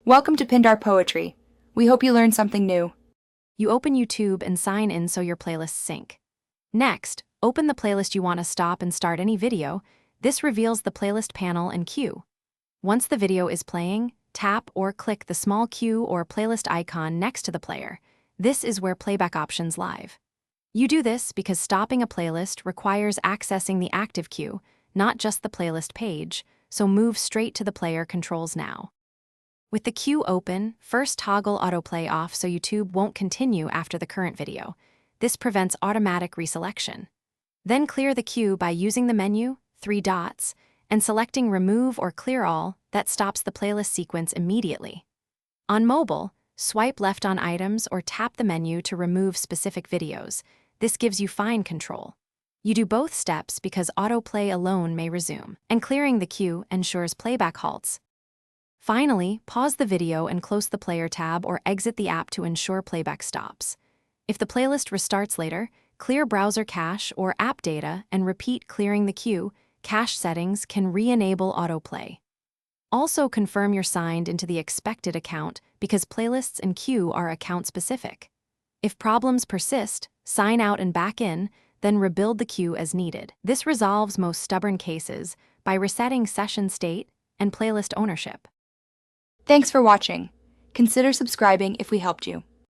Welcome to Pindar Poetry. We hope you learned something new. You open YouTube and sign in so your playlists sync. Next, open the playlist you want to stop and start any video. This reveals the playlist panel and queue. Once the video is playing, tap or click the small queue or playlist icon next to the player. This is where playback options live. You do this because stopping a playlist requires accessing the active queue, not just the playlist page, so move straight to the player controls now. With the queue open, first toggle autoplay off so YouTube won't continue after the current video. This prevents automatic reselection. Then clear the queue by using the menu, 3 dots, and selecting Remove or Clear All. That stops the playlist sequence immediately. On mobile, swipe left on items or tap the menu to remove specific videos. This gives you fine control. You do both steps because autoplay alone may resume, and clearing the queue ensures playback halts. Finally, pause the video and close the player tab or exit the app to ensure playback stops. If the playlist restarts later, clear browser cache or app data and repeat clearing the queue. Cache settings can re-enable autoplay. Also confirm you're signed into the expected account because playlists and queue are account-specific. If problems persist, sign out and back in, then rebuild the queue as needed. This resolves most stubborn cases by resetting session state and playlist ownership. Thanks for watching. Consider subscribing if we helped you.